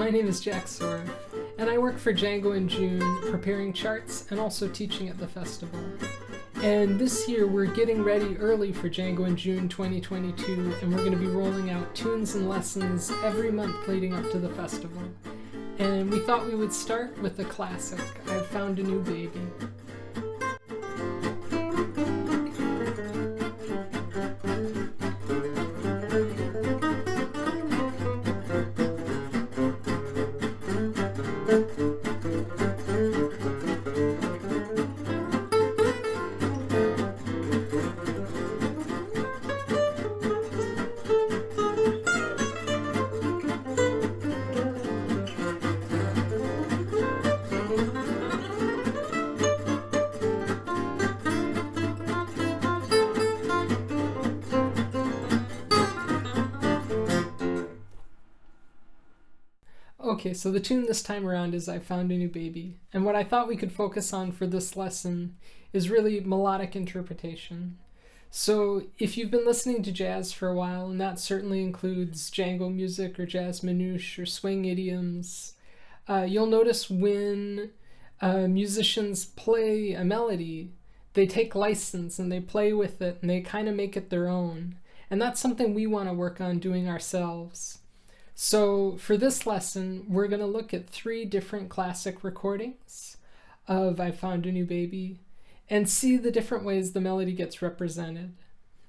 my name is Jack Sorf, and I work for Django in June, preparing charts and also teaching at the festival. And this year we're getting ready early for Django in June 2022, and we're going to be rolling out tunes and lessons every month leading up to the festival. And we thought we would start with a classic, I've Found a New Baby. Okay, so the tune this time around is I Found a New Baby, and what I thought we could focus on for this lesson is really melodic interpretation. So if you've been listening to jazz for a while, and that certainly includes Django music or jazz manouche or swing idioms, you'll notice when musicians play a melody, they take license and they play with it and they kind of make it their own. And that's something we want to work on doing ourselves. So for this lesson, we're going to look at 3 different classic recordings of I Found a New Baby and see the different ways the melody gets represented.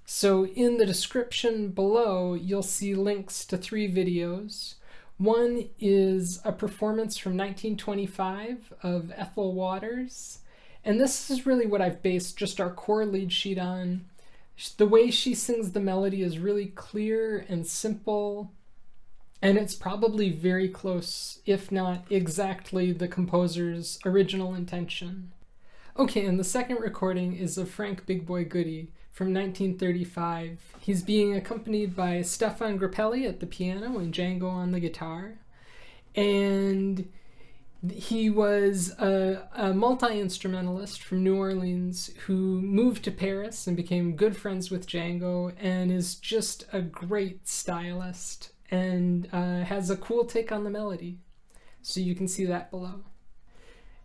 So in the description below, you'll see links to 3 videos. One is a performance from 1925 of Ethel Waters, and this is really what I've based just our core lead sheet on. The way she sings the melody is really clear and simple, and it's probably very close, if not exactly, the composer's original intention. Okay, and the second recording is of Frank Big Boy Goudie from 1935. He's being accompanied by Stephane Grappelli at the piano and Django on the guitar. And he was a multi-instrumentalist from New Orleans who moved to Paris and became good friends with Django and is just a great stylist and has a cool take on the melody. So you can see that below.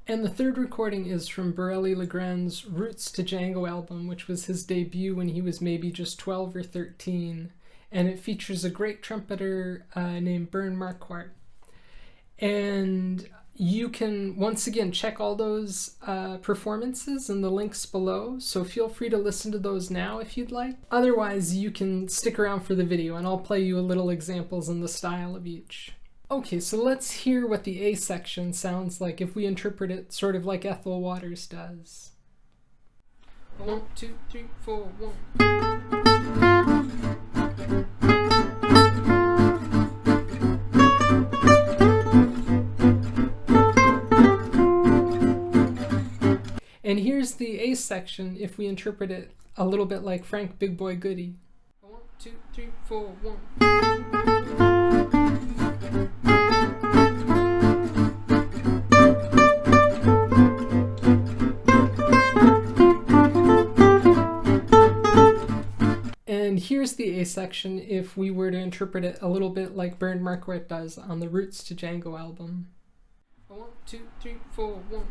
And the third recording is from Bireli Lagrene's Roots to Django album, which was his debut when he was maybe just 12 or 13. And it features a great trumpeter named Bernd Marquardt. And you can, once again, check all those performances in the links below, so feel free to listen to those now if you'd like. Otherwise, you can stick around for the video, and I'll play you a little examples in the style of each. Okay, so let's hear what the A section sounds like if we interpret it sort of like Ethel Waters does. 1, 2, 3, 4, 1. And here's the A section if we interpret it a little bit like Frank Big Boy Goudie. 1, 2, 3, 4, 1. And here's the A section if we were to interpret it a little bit like Bernd Marquardt does on the Roots to Django album. 1, 2, 3, 4, 1.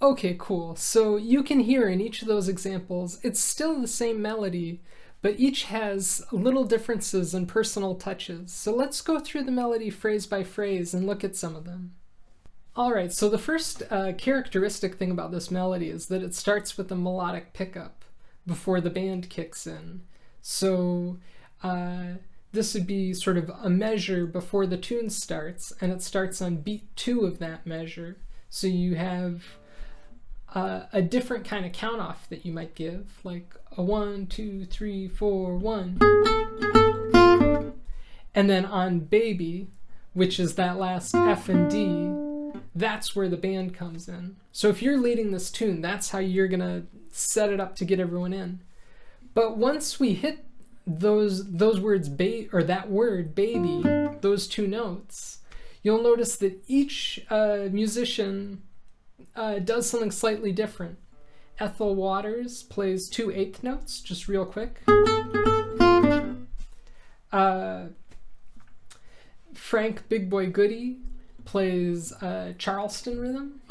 Okay, cool. So you can hear in each of those examples, it's still the same melody, but each has little differences and personal touches. So let's go through the melody phrase by phrase and look at some of them. Alright, so the first characteristic thing about this melody is that it starts with a melodic pickup before the band kicks in. So this would be sort of a measure before the tune starts, and it starts on beat 2 of that measure. So you have a different kind of count off that you might give, like a 1, 2, 3, 4, 1. And then on Baby, which is that last F and D, that's where the band comes in. So if you're leading this tune, that's how you're gonna set it up to get everyone in. But once we hit those words, that word baby, those 2 notes, you'll notice that each musician does something slightly different. Ethel Waters plays 2 eighth notes, just real quick. Frank Big Boy Goudie plays Charleston rhythm.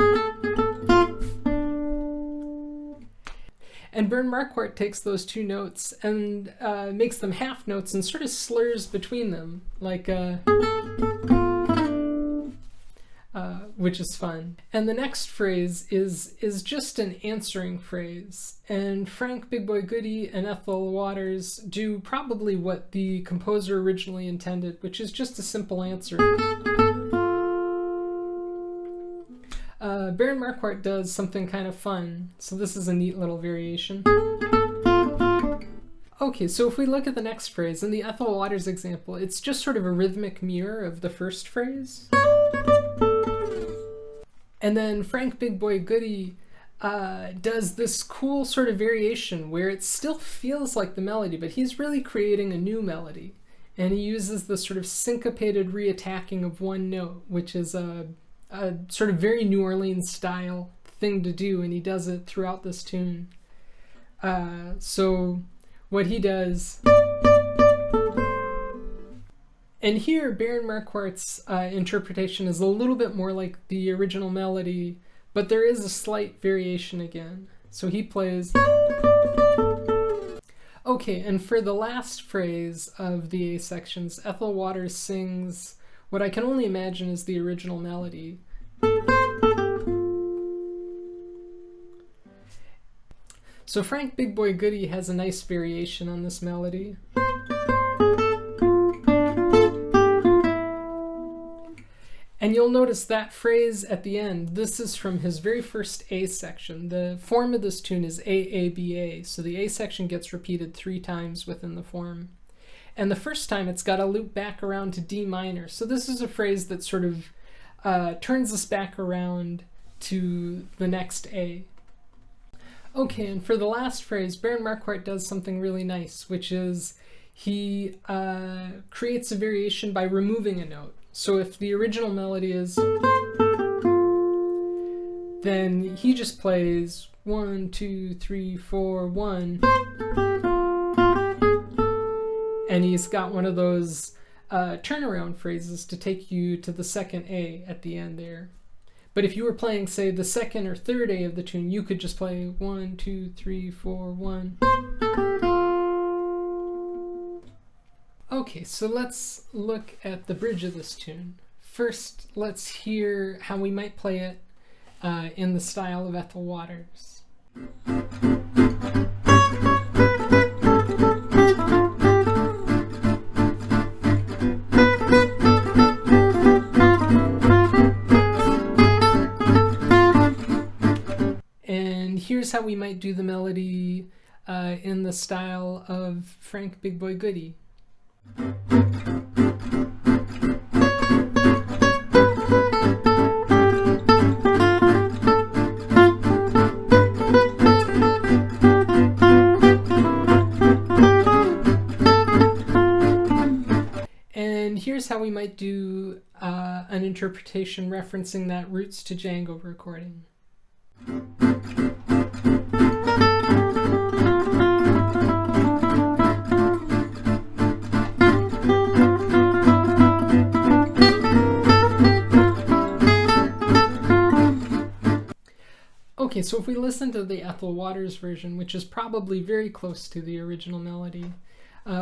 And Bernd Marquardt takes those 2 notes and makes them half notes and sort of slurs between them, like which is fun. And the next phrase is just an answering phrase. And Frank Big Boy Goudie and Ethel Waters do probably what the composer originally intended, which is just a simple answer. Bernd Marquardt does something kind of fun, so this is a neat little variation. Okay, so if we look at the next phrase, in the Ethel Waters example, it's just sort of a rhythmic mirror of the first phrase. And then Frank Big Boy Goudie does this cool sort of variation where it still feels like the melody, but he's really creating a new melody. And he uses this sort of syncopated reattacking of one note, which is a sort of very New Orleans style thing to do, and he does it throughout this tune. So what he does, and here Bernd Marquardt's interpretation is a little bit more like the original melody, but there is a slight variation again. So he plays. Okay, and for the last phrase of the A sections, Ethel Waters sings what I can only imagine is the original melody. So Frank Big Boy Goudie has a nice variation on this melody. And you'll notice that phrase at the end, this is from his very first A section. The form of this tune is AABA, so the A section gets repeated 3 times within the form. And the first time it's got to loop back around to D minor. So this is a phrase that sort of turns us back around to the next A. Okay, and for the last phrase, Bernd Marquardt does something really nice, which is he creates a variation by removing a note. So if the original melody is, then he just plays 1, 2, 3, 4, 1. And he's got one of those turnaround phrases to take you to the second A at the end there. But if you were playing, say, the second or third A of the tune, you could just play 1, 2, 3, 4, 1. Okay, so let's look at the bridge of this tune. First, let's hear how we might play it in the style of Ethel Waters. And here's how we might do the melody in the style of Frank Big Boy Goudie. And here's how we might do an interpretation referencing that Roots to Django recording. Okay, so if we listen to the Ethel Waters version, which is probably very close to the original melody,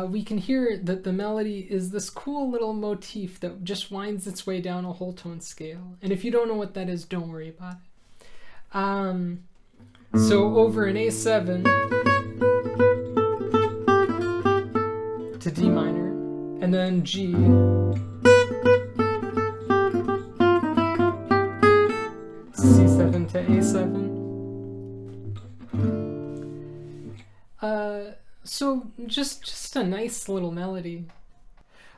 we can hear that the melody is this cool little motif that just winds its way down a whole tone scale. And if you don't know what that is, don't worry about it. So over an A7 to D minor, and then G, C7 to A7. So just a nice little melody.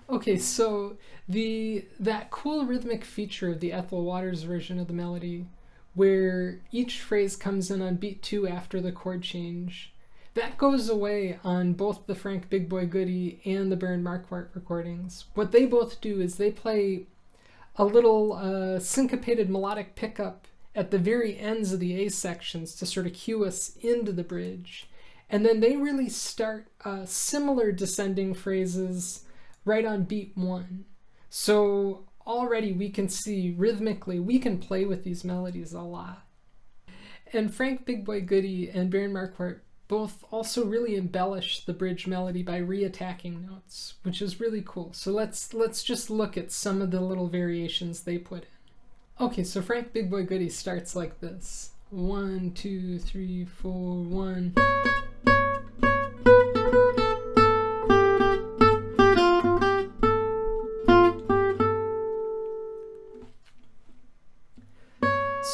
Okay, so that cool rhythmic feature of the Ethel Waters version of the melody, where each phrase comes in on beat 2 after the chord change, that goes away on both the Frank Big Boy Goudie and the Bernd Marquardt recordings. What they both do is they play a little syncopated melodic pickup at the very ends of the A sections to sort of cue us into the bridge. And then they really start similar descending phrases right on beat 1. So already we can see rhythmically, we can play with these melodies a lot. And Frank Big Boy Goudie and Baron Marquardt both also really embellish the bridge melody by reattacking notes, which is really cool. So let's just look at some of the little variations they put in. Okay, so Frank Big Boy Goudie starts like this. 1, 2, 3, 4, 1.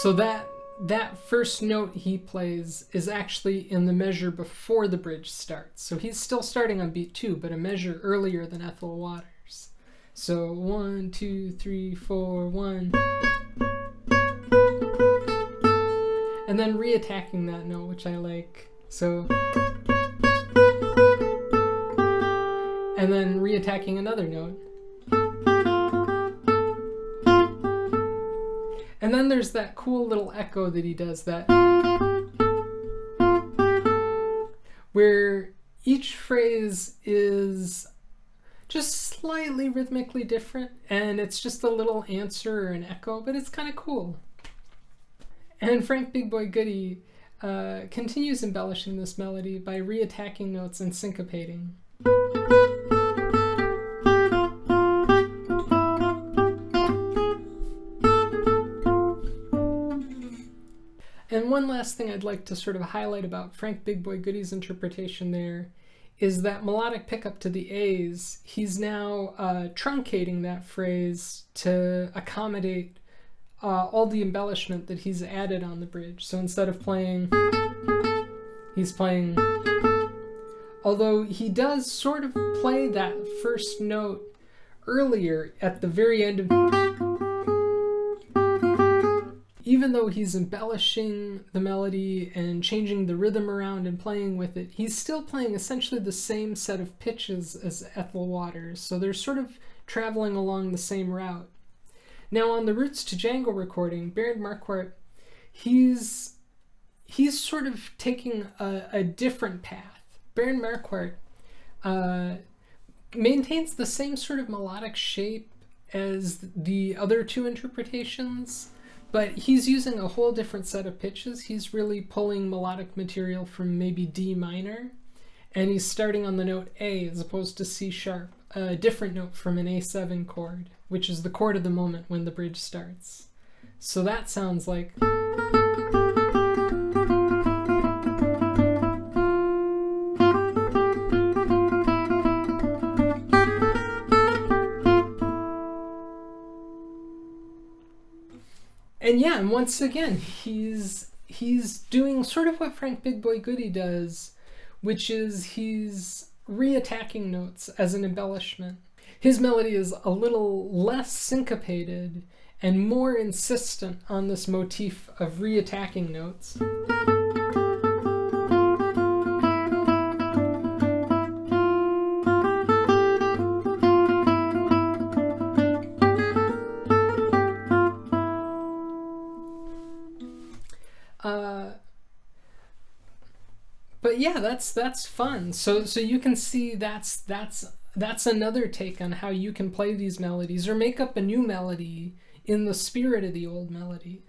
So that first note he plays is actually in the measure before the bridge starts. So he's still starting on beat 2, but a measure earlier than Ethel Waters. So 1, 2, 3, 4, 1. And then reattacking that note, which I like. So, and then reattacking another note. And then there's that cool little echo that he does, that where each phrase is just slightly rhythmically different, and it's just a little answer or an echo, but it's kind of cool. And Frank Big Boy Goudie continues embellishing this melody by reattacking notes and syncopating. And one last thing I'd like to sort of highlight about Frank Big Boy Goudie's interpretation there is that melodic pickup to the A's. He's now truncating that phrase to accommodate all the embellishment that he's added on the bridge. So instead of playing, he's playing, although he does sort of play that first note earlier at the very end of, even though he's embellishing the melody and changing the rhythm around and playing with it, he's still playing essentially the same set of pitches as Ethel Waters. So they're sort of traveling along the same route. Now on the Roots to Django recording, Baron Marquardt, he's sort of taking a different path. Baron Marquardt maintains the same sort of melodic shape as the other two interpretations, but he's using a whole different set of pitches. He's really pulling melodic material from maybe D minor, and he's starting on the note A as opposed to C sharp, a different note from an A7 chord, which is the chord of the moment when the bridge starts. So that sounds like... And yeah, and once again, he's doing sort of what Frank Big Boy Goudie does, which is he's reattacking notes as an embellishment. His melody is a little less syncopated and more insistent on this motif of reattacking notes. But yeah, that's fun. So you can see that's another take on how you can play these melodies or make up a new melody in the spirit of the old melody.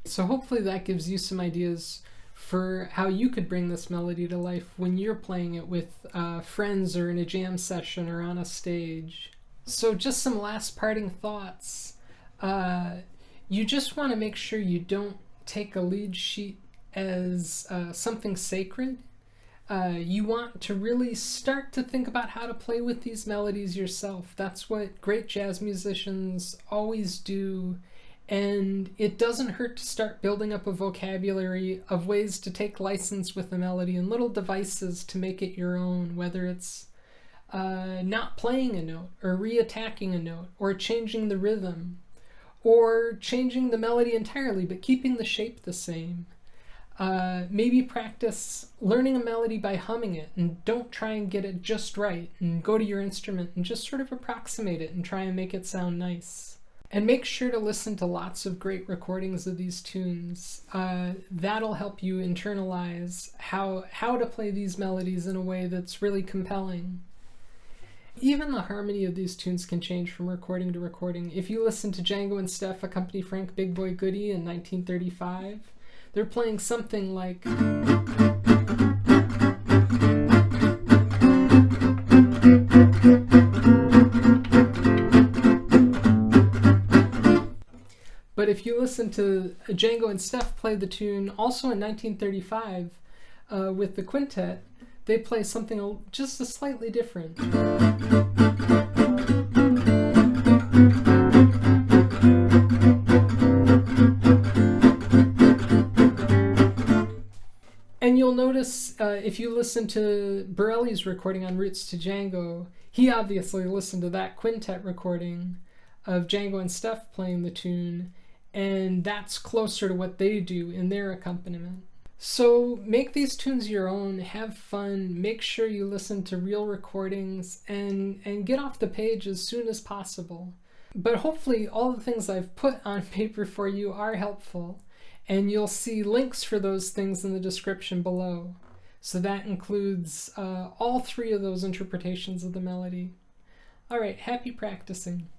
So hopefully that gives you some ideas for how you could bring this melody to life when you're playing it with friends or in a jam session or on a stage. So just some last parting thoughts. You just want to make sure you don't take a lead sheet as something sacred. You want to really start to think about how to play with these melodies yourself. That's what great jazz musicians always do, and it doesn't hurt to start building up a vocabulary of ways to take license with the melody and little devices to make it your own, whether it's not playing a note or reattacking a note or changing the rhythm or changing the melody entirely but keeping the shape the same. Maybe practice learning a melody by humming it, and don't try and get it just right, and go to your instrument and just sort of approximate it and try and make it sound nice. And make sure to listen to lots of great recordings of these tunes. That'll help you internalize how to play these melodies in a way that's really compelling. Even the harmony of these tunes can change from recording to recording. If you listen to Django and Steph accompany Frank Big Boy Goudie in 1935, they're playing something like... But if you listen to Django and Steph play the tune also in 1935 with the quintet, they play something just a slightly different. And you'll notice if you listen to Bireli's recording on Roots to Django, he obviously listened to that quintet recording of Django and Steph playing the tune, and that's closer to what they do in their accompaniment. So make these tunes your own, have fun, make sure you listen to real recordings, and get off the page as soon as possible. But hopefully all the things I've put on paper for you are helpful, and you'll see links for those things in the description below. So that includes all three of those interpretations of the melody. All right, happy practicing.